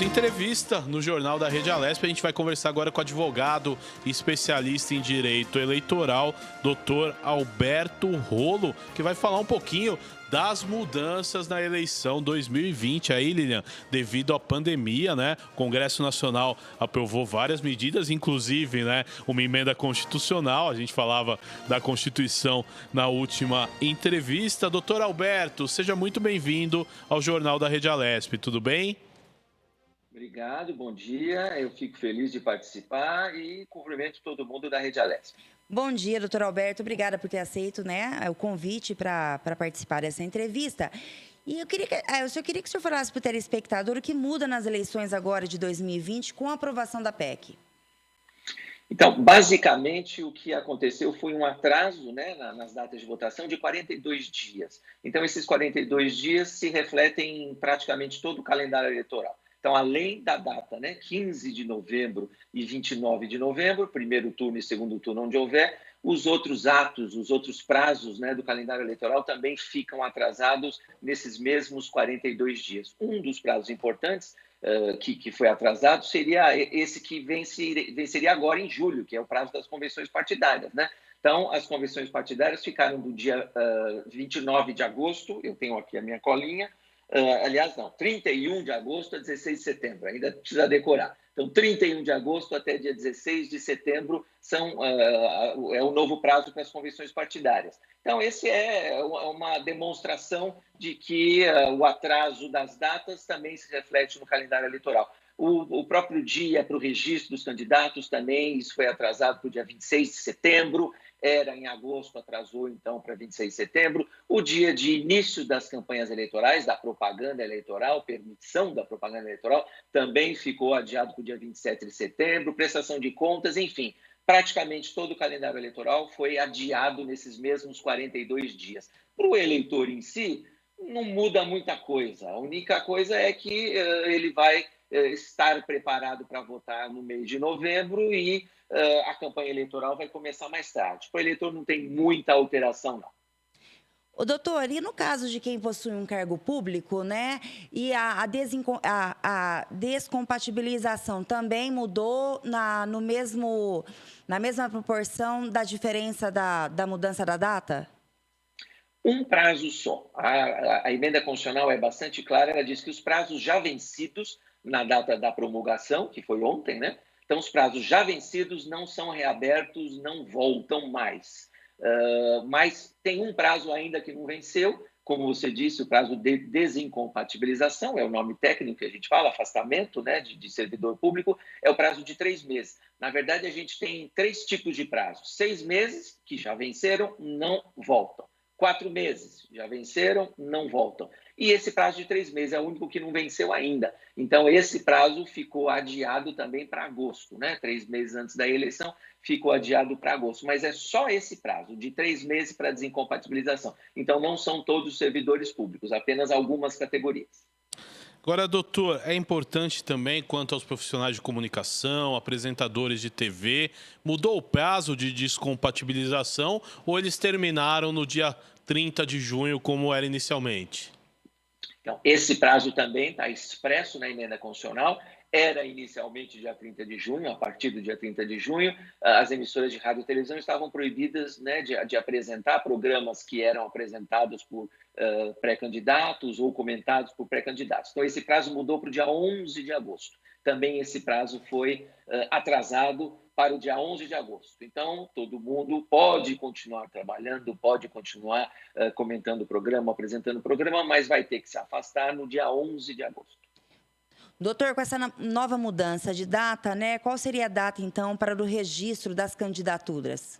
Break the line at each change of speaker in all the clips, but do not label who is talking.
Entrevista no Jornal da Rede Alesp. A gente vai conversar agora com o advogado e especialista em direito eleitoral, Dr. Alberto Rolo, que vai falar um pouquinho das mudanças na eleição 2020 aí, Lilian, devido à pandemia, né? O Congresso Nacional aprovou várias medidas, inclusive, né, uma emenda constitucional. A gente falava da Constituição na última entrevista. Doutor Alberto, seja muito bem-vindo ao Jornal da Rede Alesp, tudo bem?
Obrigado, bom dia. Eu fico feliz de participar e cumprimento todo mundo da Rede Alesp.
Bom dia, doutor Alberto. Obrigada por ter aceito, né, o convite para participar dessa entrevista. E eu só queria que o senhor falasse para o telespectador o que muda nas eleições agora de 2020 com a aprovação da PEC.
Então, basicamente, o que aconteceu foi um atraso, né, nas datas de votação de 42 dias. Então, esses 42 dias se refletem em praticamente todo o calendário eleitoral. Então, além da data, né, 15 de novembro e 29 de novembro, primeiro turno e segundo turno, onde houver, os outros atos, os outros prazos, né, do calendário eleitoral também ficam atrasados nesses mesmos 42 dias. Um dos prazos importantes que foi atrasado seria esse que venceria agora em julho, que é o prazo das convenções partidárias, né? Então, as convenções partidárias ficaram do dia 29 de agosto, eu tenho aqui a minha colinha, aliás, não, 31 de agosto a 16 de setembro, ainda precisa decorar. Então, 31 de agosto até dia 16 de setembro é o novo prazo para as convenções partidárias. Então, esse é uma demonstração de que o atraso das datas também se reflete no calendário eleitoral. O próprio dia para o registro dos candidatos também, isso foi atrasado para o dia 26 de setembro, era em agosto, atrasou então para 26 de setembro. O dia de início das campanhas eleitorais, da propaganda eleitoral, permissão da propaganda eleitoral, também ficou adiado para o dia 27 de setembro, prestação de contas, enfim. Praticamente todo o calendário eleitoral foi adiado nesses mesmos 42 dias. Para o eleitor em si, não muda muita coisa. A única coisa é que ele vai estar preparado para votar no mês de novembro e a campanha eleitoral vai começar mais tarde. Para o eleitor não tem muita alteração, não.
Ô, doutor, e no caso de quem possui um cargo público, né, e a descompatibilização também mudou na mesma proporção da diferença da mudança da data?
Um prazo só. A emenda constitucional é bastante clara, ela diz que os prazos já vencidos na data da promulgação, que foi ontem, né? Então, os prazos já vencidos não são reabertos, não voltam mais. Mas tem um prazo ainda que não venceu, como você disse, o prazo de desincompatibilização, é o nome técnico que a gente fala, afastamento, né, de servidor público, é o prazo de 3 meses. Na verdade, a gente tem 3 tipos de prazos. 6 meses, que já venceram, não voltam. 4 meses, já venceram, não voltam. E esse prazo de 3 meses é o único que não venceu ainda. Então, esse prazo ficou adiado também para agosto, né? 3 meses antes da eleição, ficou adiado para agosto. Mas é só esse prazo, de 3 meses para desincompatibilização. Então, não são todos os servidores públicos, apenas algumas categorias.
Agora, doutor, é importante também, quanto aos profissionais de comunicação, apresentadores de TV, mudou o prazo de descompatibilização ou eles terminaram no dia 30 de junho, como era inicialmente?
Então, esse prazo também está expresso na emenda constitucional. Era inicialmente dia 30 de junho, a partir do dia 30 de junho, as emissoras de rádio e televisão estavam proibidas, né, de apresentar programas que eram apresentados por pré-candidatos ou comentados por pré-candidatos. Então, esse prazo mudou para o dia 11 de agosto. Também esse prazo foi atrasado para o dia 11 de agosto. Então, todo mundo pode continuar trabalhando, pode continuar comentando o programa, apresentando o programa, mas vai ter que se afastar no dia 11 de agosto.
Doutor, com essa nova mudança de data, né, qual seria a data, então, para o registro das candidaturas?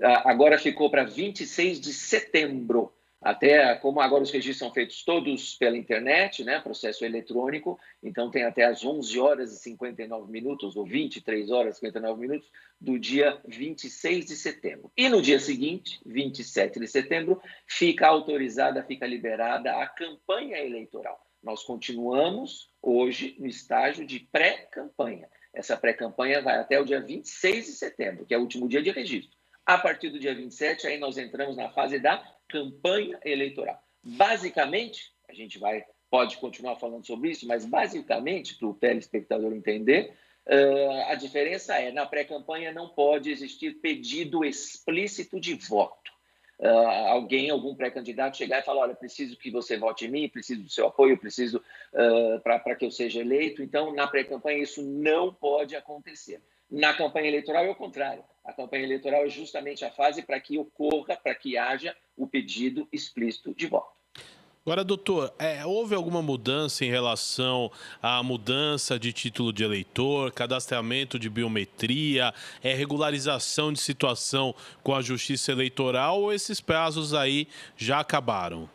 Agora ficou para 26 de setembro. Até como agora os registros são feitos todos pela internet, né, processo eletrônico, então tem até às 11 horas e 59 minutos, ou 23 horas e 59 minutos, do dia 26 de setembro. E no dia seguinte, 27 de setembro, fica autorizada, fica liberada a campanha eleitoral. Nós continuamos hoje no estágio de pré-campanha. Essa pré-campanha vai até o dia 26 de setembro, que é o último dia de registro. A partir do dia 27, aí nós entramos na fase da campanha eleitoral. Basicamente, a gente vai pode continuar falando sobre isso, mas basicamente, para o telespectador entender, a diferença é, na pré-campanha não pode existir pedido explícito de voto. Algum pré-candidato chegar e falar, olha, preciso que você vote em mim, preciso do seu apoio, preciso para que eu seja eleito. Então, na pré-campanha, isso não pode acontecer. Na campanha eleitoral é o contrário. A campanha eleitoral é justamente a fase para que ocorra, para que haja o pedido explícito de voto.
Agora, doutor, houve alguma mudança em relação à mudança de título de eleitor, cadastramento de biometria, regularização de situação com a Justiça Eleitoral, ou esses prazos aí já acabaram?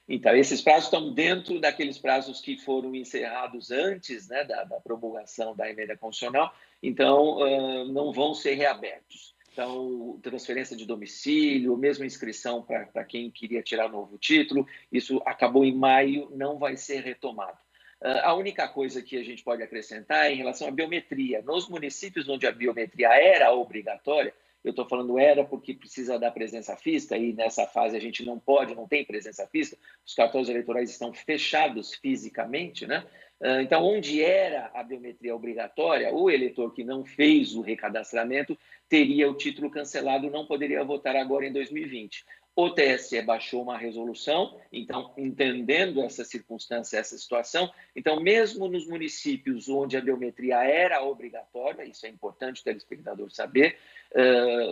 Então, esses prazos estão dentro daqueles prazos que foram encerrados antes, né, da promulgação da emenda constitucional, então não vão ser reabertos. Então, transferência de domicílio, mesmo inscrição para quem queria tirar novo título, isso acabou em maio, não vai ser retomado. A única coisa que a gente pode acrescentar é em relação à biometria. Nos municípios onde a biometria era obrigatória, eu estou falando era porque precisa da presença física e nessa fase a gente não tem presença física, os cartórios eleitorais estão fechados fisicamente, né? Então, onde era a biometria obrigatória, o eleitor que não fez o recadastramento teria o título cancelado, não poderia votar agora em 2020. O TSE baixou uma resolução, então, entendendo essa circunstância, essa situação, então, mesmo nos municípios onde a biometria era obrigatória, isso é importante o telespectador saber,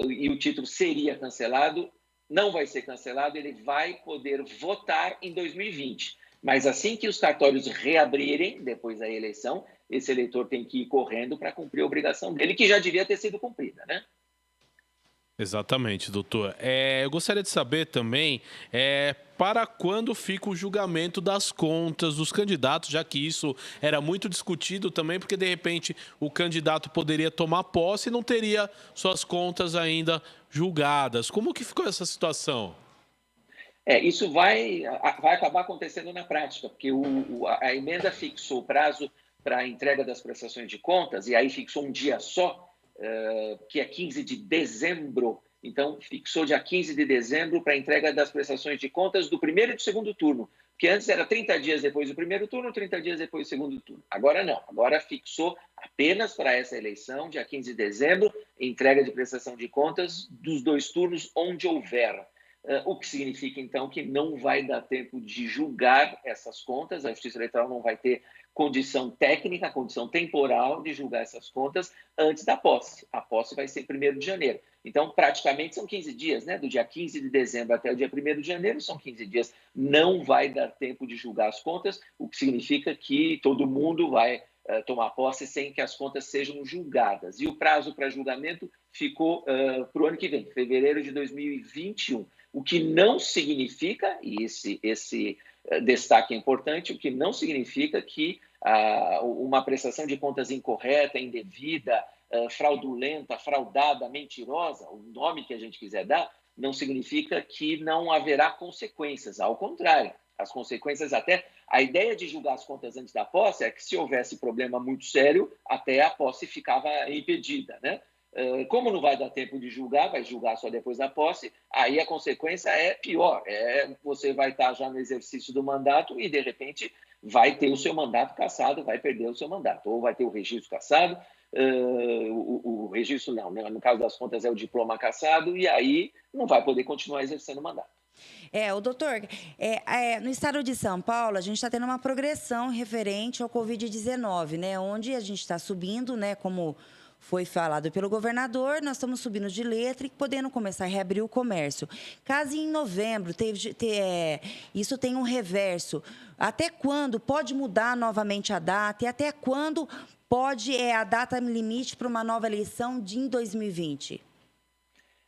e o título seria cancelado, não vai ser cancelado, ele vai poder votar em 2020. Mas assim que os cartórios reabrirem, depois da eleição, esse eleitor tem que ir correndo para cumprir a obrigação dele, que já devia ter sido cumprida, né?
Exatamente, doutor. Eu gostaria de saber também para quando fica o julgamento das contas dos candidatos, já que isso era muito discutido também, porque de repente o candidato poderia tomar posse e não teria suas contas ainda julgadas. Como que ficou essa situação?
Isso vai acabar acontecendo na prática, porque a emenda fixou o prazo para a entrega das prestações de contas, e aí fixou um dia só, que é 15 de dezembro. Então, fixou dia 15 de dezembro para a entrega das prestações de contas do primeiro e do segundo turno, porque antes era 30 dias depois do primeiro turno, 30 dias depois do segundo turno. Agora não, agora fixou apenas para essa eleição, dia 15 de dezembro, entrega de prestação de contas dos dois turnos, onde houver. O que significa, então, que não vai dar tempo de julgar essas contas, a Justiça Eleitoral não vai ter condição técnica, condição temporal de julgar essas contas antes da posse. A posse vai ser 1º de janeiro. Então, praticamente são 15 dias, né? Do dia 15 de dezembro até o dia 1º de janeiro são 15 dias. Não vai dar tempo de julgar as contas, o que significa que todo mundo vai tomar posse sem que as contas sejam julgadas. E o prazo para julgamento ficou para o ano que vem, fevereiro de 2021. O que não significa, e esse destaque é importante, o que não significa que uma prestação de contas incorreta, indevida, fraudulenta, fraudada, mentirosa, o nome que a gente quiser dar, não significa que não haverá consequências. Ao contrário, as consequências até... A ideia de julgar as contas antes da posse é que se houvesse problema muito sério, até a posse ficava impedida, né? Como não vai dar tempo de julgar, vai julgar só depois da posse, aí a consequência é pior. Você vai estar já no exercício do mandato e, de repente, vai ter o seu mandato cassado, vai perder o seu mandato. Ou vai ter o registro cassado, o registro não, né? No caso das contas é o diploma cassado, e aí não vai poder continuar exercendo o mandato.
Doutor, no estado de São Paulo, a gente está tendo uma progressão referente ao Covid-19, né? Onde a gente está subindo, né? Como foi falado pelo governador, nós estamos subindo de letra e podendo começar a reabrir o comércio. Caso em novembro isso tenha um reverso, até quando pode mudar novamente a data e até quando pode a data limite para uma nova eleição em 2020?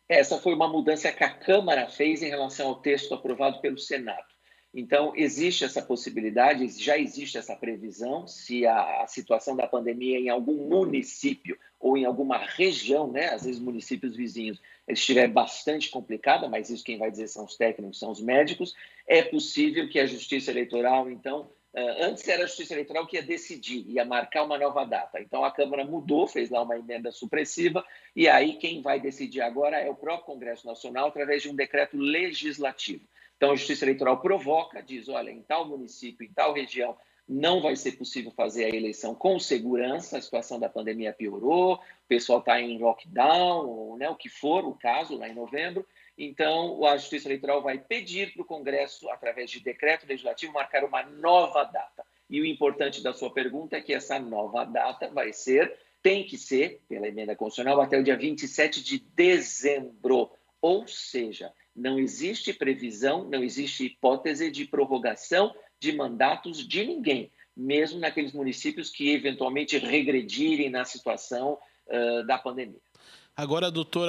Essa foi uma mudança que a Câmara fez em relação ao texto aprovado pelo Senado. Então, existe essa possibilidade, já existe essa previsão, se a situação da pandemia em algum município ou em alguma região, né, às vezes municípios vizinhos, estiver bastante complicada, mas isso quem vai dizer são os técnicos, são os médicos, é possível que a Justiça Eleitoral, então, antes era a Justiça Eleitoral que ia decidir, ia marcar uma nova data. Então, a Câmara mudou, fez lá uma emenda supressiva, e aí quem vai decidir agora é o próprio Congresso Nacional, através de um decreto legislativo. Então, a Justiça Eleitoral provoca, diz, olha, em tal município, em tal região, não vai ser possível fazer a eleição com segurança, a situação da pandemia piorou, o pessoal está em lockdown, ou, né, o que for o caso, lá em novembro. Então, a Justiça Eleitoral vai pedir para o Congresso, através de decreto legislativo, marcar uma nova data. E o importante da sua pergunta é que essa nova data tem que ser, pela emenda constitucional, até o dia 27 de dezembro. Ou seja, não existe previsão, não existe hipótese de prorrogação de mandatos de ninguém, mesmo naqueles municípios que eventualmente regredirem na situação da pandemia.
Agora, doutor,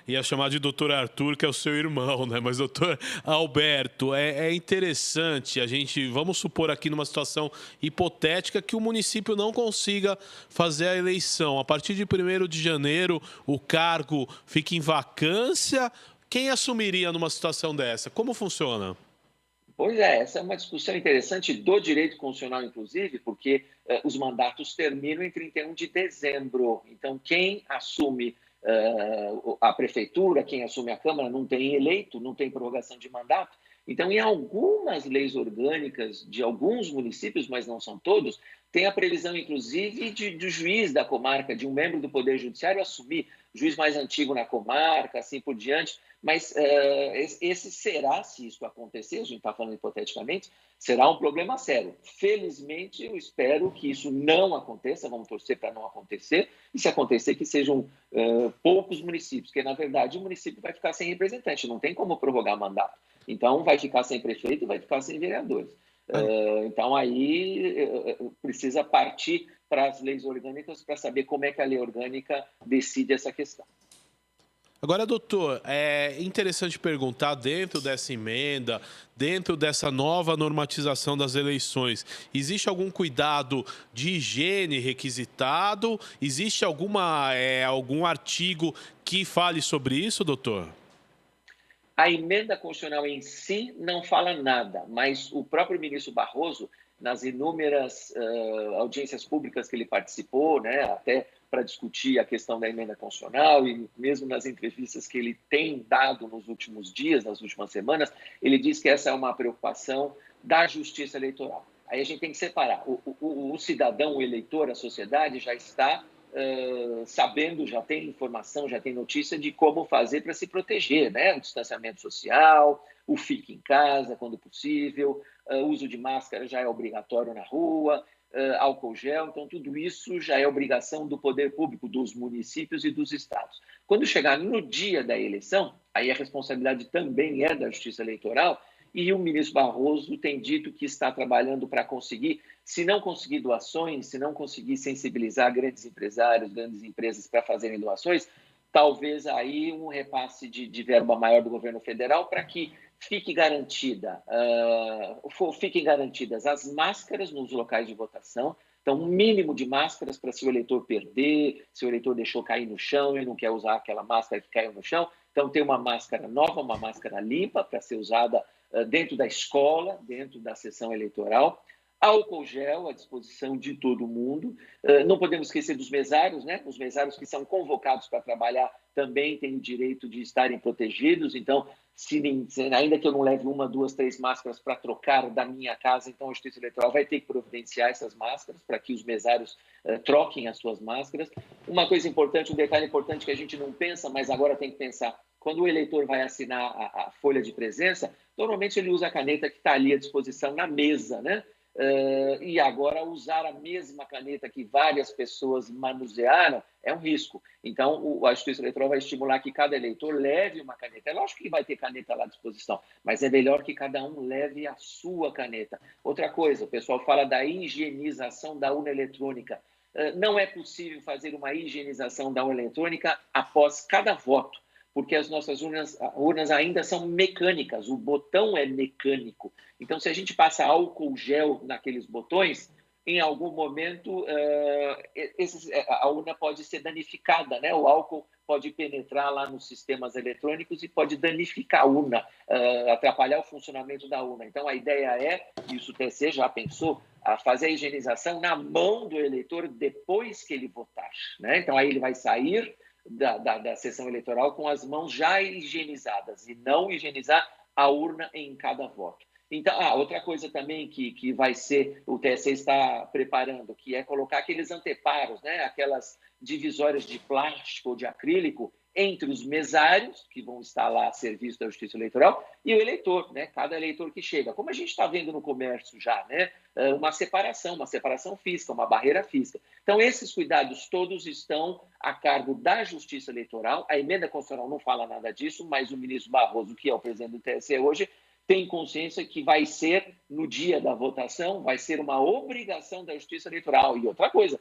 ia chamar de doutor Arthur, que é o seu irmão, né? Mas doutor Alberto, é interessante vamos supor aqui numa situação hipotética que o município não consiga fazer a eleição. A partir de 1º de janeiro, o cargo fica em vacância. Quem assumiria numa situação dessa? Como funciona?
Pois é, essa é uma discussão interessante do direito constitucional, inclusive, porque os mandatos terminam em 31 de dezembro. Então, quem assume a prefeitura, quem assume a Câmara, não tem eleito, não tem prorrogação de mandato. Então, em algumas leis orgânicas de alguns municípios, mas não são todos, tem a previsão, inclusive, do juiz da comarca, de um membro do Poder Judiciário assumir, juiz mais antigo na comarca, assim por diante. Mas esse será, se isso acontecer, a gente está falando hipoteticamente, será um problema sério. Felizmente, eu espero que isso não aconteça, vamos torcer para não acontecer, e se acontecer que sejam poucos municípios, porque, na verdade, o município vai ficar sem representante, não tem como prorrogar mandato. Então, vai ficar sem prefeito e vai ficar sem vereadores. Então, aí precisa partir para as leis orgânicas para saber como é que a lei orgânica decide essa questão.
Agora, doutor, é interessante perguntar, dentro dessa emenda, dentro dessa nova normatização das eleições, existe algum cuidado de higiene requisitado? Existe algum artigo que fale sobre isso, doutor?
A emenda constitucional em si não fala nada, mas o próprio ministro Barroso, nas inúmeras audiências públicas que ele participou, né, até para discutir a questão da emenda constitucional e mesmo nas entrevistas que ele tem dado nos últimos dias, nas últimas semanas, ele diz que essa é uma preocupação da Justiça Eleitoral. Aí a gente tem que separar. O cidadão, o eleitor, a sociedade já está sabendo, já tem informação, já tem notícia de como fazer para se proteger, né? O distanciamento social, o fique em casa quando possível, o uso de máscara já é obrigatório na rua, álcool gel, então tudo isso já é obrigação do poder público, dos municípios e dos estados. Quando chegar no dia da eleição, aí a responsabilidade também é da Justiça Eleitoral, e o ministro Barroso tem dito que está trabalhando para conseguir, se não conseguir doações, se não conseguir sensibilizar grandes empresários, grandes empresas para fazerem doações, talvez aí um repasse de verba maior do governo federal para que fiquem garantidas as máscaras nos locais de votação. Então, um mínimo de máscaras para se o eleitor perder, se o eleitor deixou cair no chão e não quer usar aquela máscara que caiu no chão. Então, tem uma máscara nova, uma máscara limpa para ser usada dentro da escola, dentro da sessão eleitoral. Álcool gel à disposição de todo mundo. Não podemos esquecer dos mesários, né? Os mesários que são convocados para trabalhar também têm o direito de estarem protegidos. Então, ainda que eu não leve 1, 2, 3 máscaras para trocar da minha casa, então a Justiça Eleitoral vai ter que providenciar essas máscaras para que os mesários troquem as suas máscaras. Uma coisa importante, um detalhe importante que a gente não pensa, mas agora tem que pensar. Quando o eleitor vai assinar a folha de presença, normalmente ele usa a caneta que está ali à disposição na mesa, né? E agora usar a mesma caneta que várias pessoas manusearam é um risco. Então, a Justiça Eleitoral vai estimular que cada eleitor leve uma caneta. É lógico que vai ter caneta lá à disposição, mas é melhor que cada um leve a sua caneta. Outra coisa, o pessoal fala da higienização da urna eletrônica. Não é possível fazer uma higienização da urna eletrônica após cada voto, porque as nossas urnas ainda são mecânicas, o botão é mecânico. Então, se a gente passa álcool gel naqueles botões, em algum momento a urna pode ser danificada, né? O álcool pode penetrar lá nos sistemas eletrônicos e pode danificar a urna, atrapalhar o funcionamento da urna. Então, a ideia é, e isso o TSE já pensou, a fazer a higienização na mão do eleitor depois que ele votar, né? Então, aí ele vai sair da sessão eleitoral com as mãos já higienizadas e não higienizar a urna em cada voto. Então, outra coisa também que vai ser, o TSE está preparando, que é colocar aqueles anteparos, né, aquelas divisórias de plástico ou de acrílico entre os mesários, que vão estar lá a serviço da Justiça Eleitoral, e o eleitor, né, cada eleitor que chega. Como a gente está vendo no comércio já, né, uma separação física, uma barreira física. Então, esses cuidados todos estão a cargo da Justiça Eleitoral. A emenda constitucional não fala nada disso, mas o ministro Barroso, que é o presidente do TSE hoje, tem consciência que vai ser, no dia da votação, vai ser uma obrigação da Justiça Eleitoral. E outra coisa,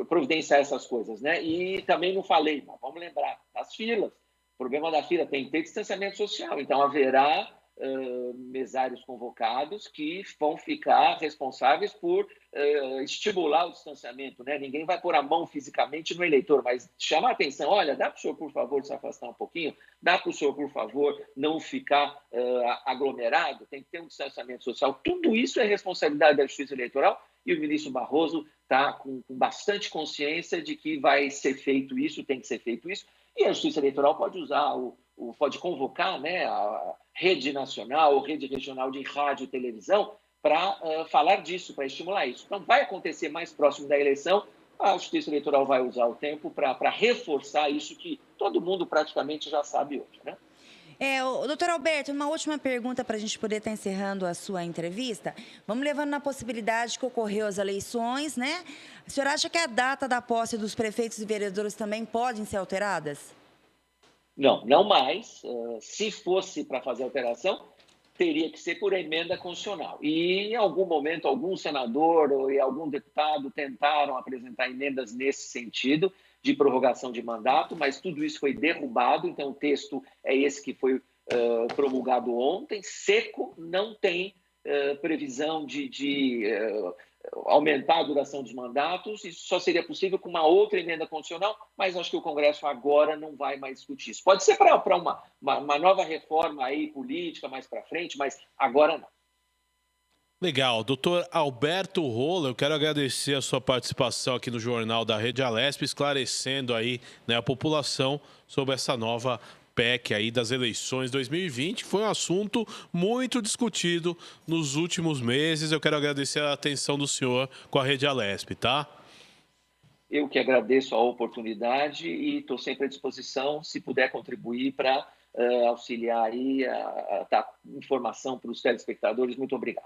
providenciar essas coisas, né? E também não falei, mas vamos lembrar, das filas. O problema da fila tem que ter distanciamento social, então haverá mesários convocados que vão ficar responsáveis por estimular o distanciamento, né? Ninguém vai pôr a mão fisicamente no eleitor, mas chama a atenção, olha, dá para o senhor, por favor, se afastar um pouquinho? Dá para o senhor, por favor, não ficar aglomerado? Tem que ter um distanciamento social. Tudo isso é responsabilidade da Justiça Eleitoral e o ministro Barroso está com bastante consciência de que vai ser feito isso, tem que ser feito isso, e a Justiça Eleitoral pode usar, pode convocar, né, a rede nacional ou rede regional de rádio e televisão para falar disso, para estimular isso. Então, vai acontecer mais próximo da eleição, a Justiça Eleitoral vai usar o tempo para reforçar isso que todo mundo praticamente já sabe hoje, né?
Doutor Alberto, uma última pergunta para a gente poder estar encerrando a sua entrevista. Vamos levando na possibilidade que ocorreu as eleições, né? O senhor acha que a data da posse dos prefeitos e vereadores também podem ser alteradas?
Não, não mais. Se fosse para fazer alteração, teria que ser por emenda constitucional. E, em algum momento, algum senador e algum deputado tentaram apresentar emendas nesse sentido, de prorrogação de mandato, mas tudo isso foi derrubado, então o texto é esse que foi promulgado ontem, seco, não tem previsão de aumentar a duração dos mandatos, isso só seria possível com uma outra emenda constitucional, mas acho que o Congresso agora não vai mais discutir isso. Pode ser para uma nova reforma aí política mais para frente, mas agora não.
Legal. Doutor Alberto Rola, eu quero agradecer a sua participação aqui no Jornal da Rede Alesp, esclarecendo aí, né, a população sobre essa nova PEC aí das eleições 2020, que foi um assunto muito discutido nos últimos meses. Eu quero agradecer a atenção do senhor com a Rede Alesp, tá?
Eu que agradeço a oportunidade e estou sempre à disposição, se puder contribuir para auxiliar aí a dar informação para os telespectadores. Muito obrigado.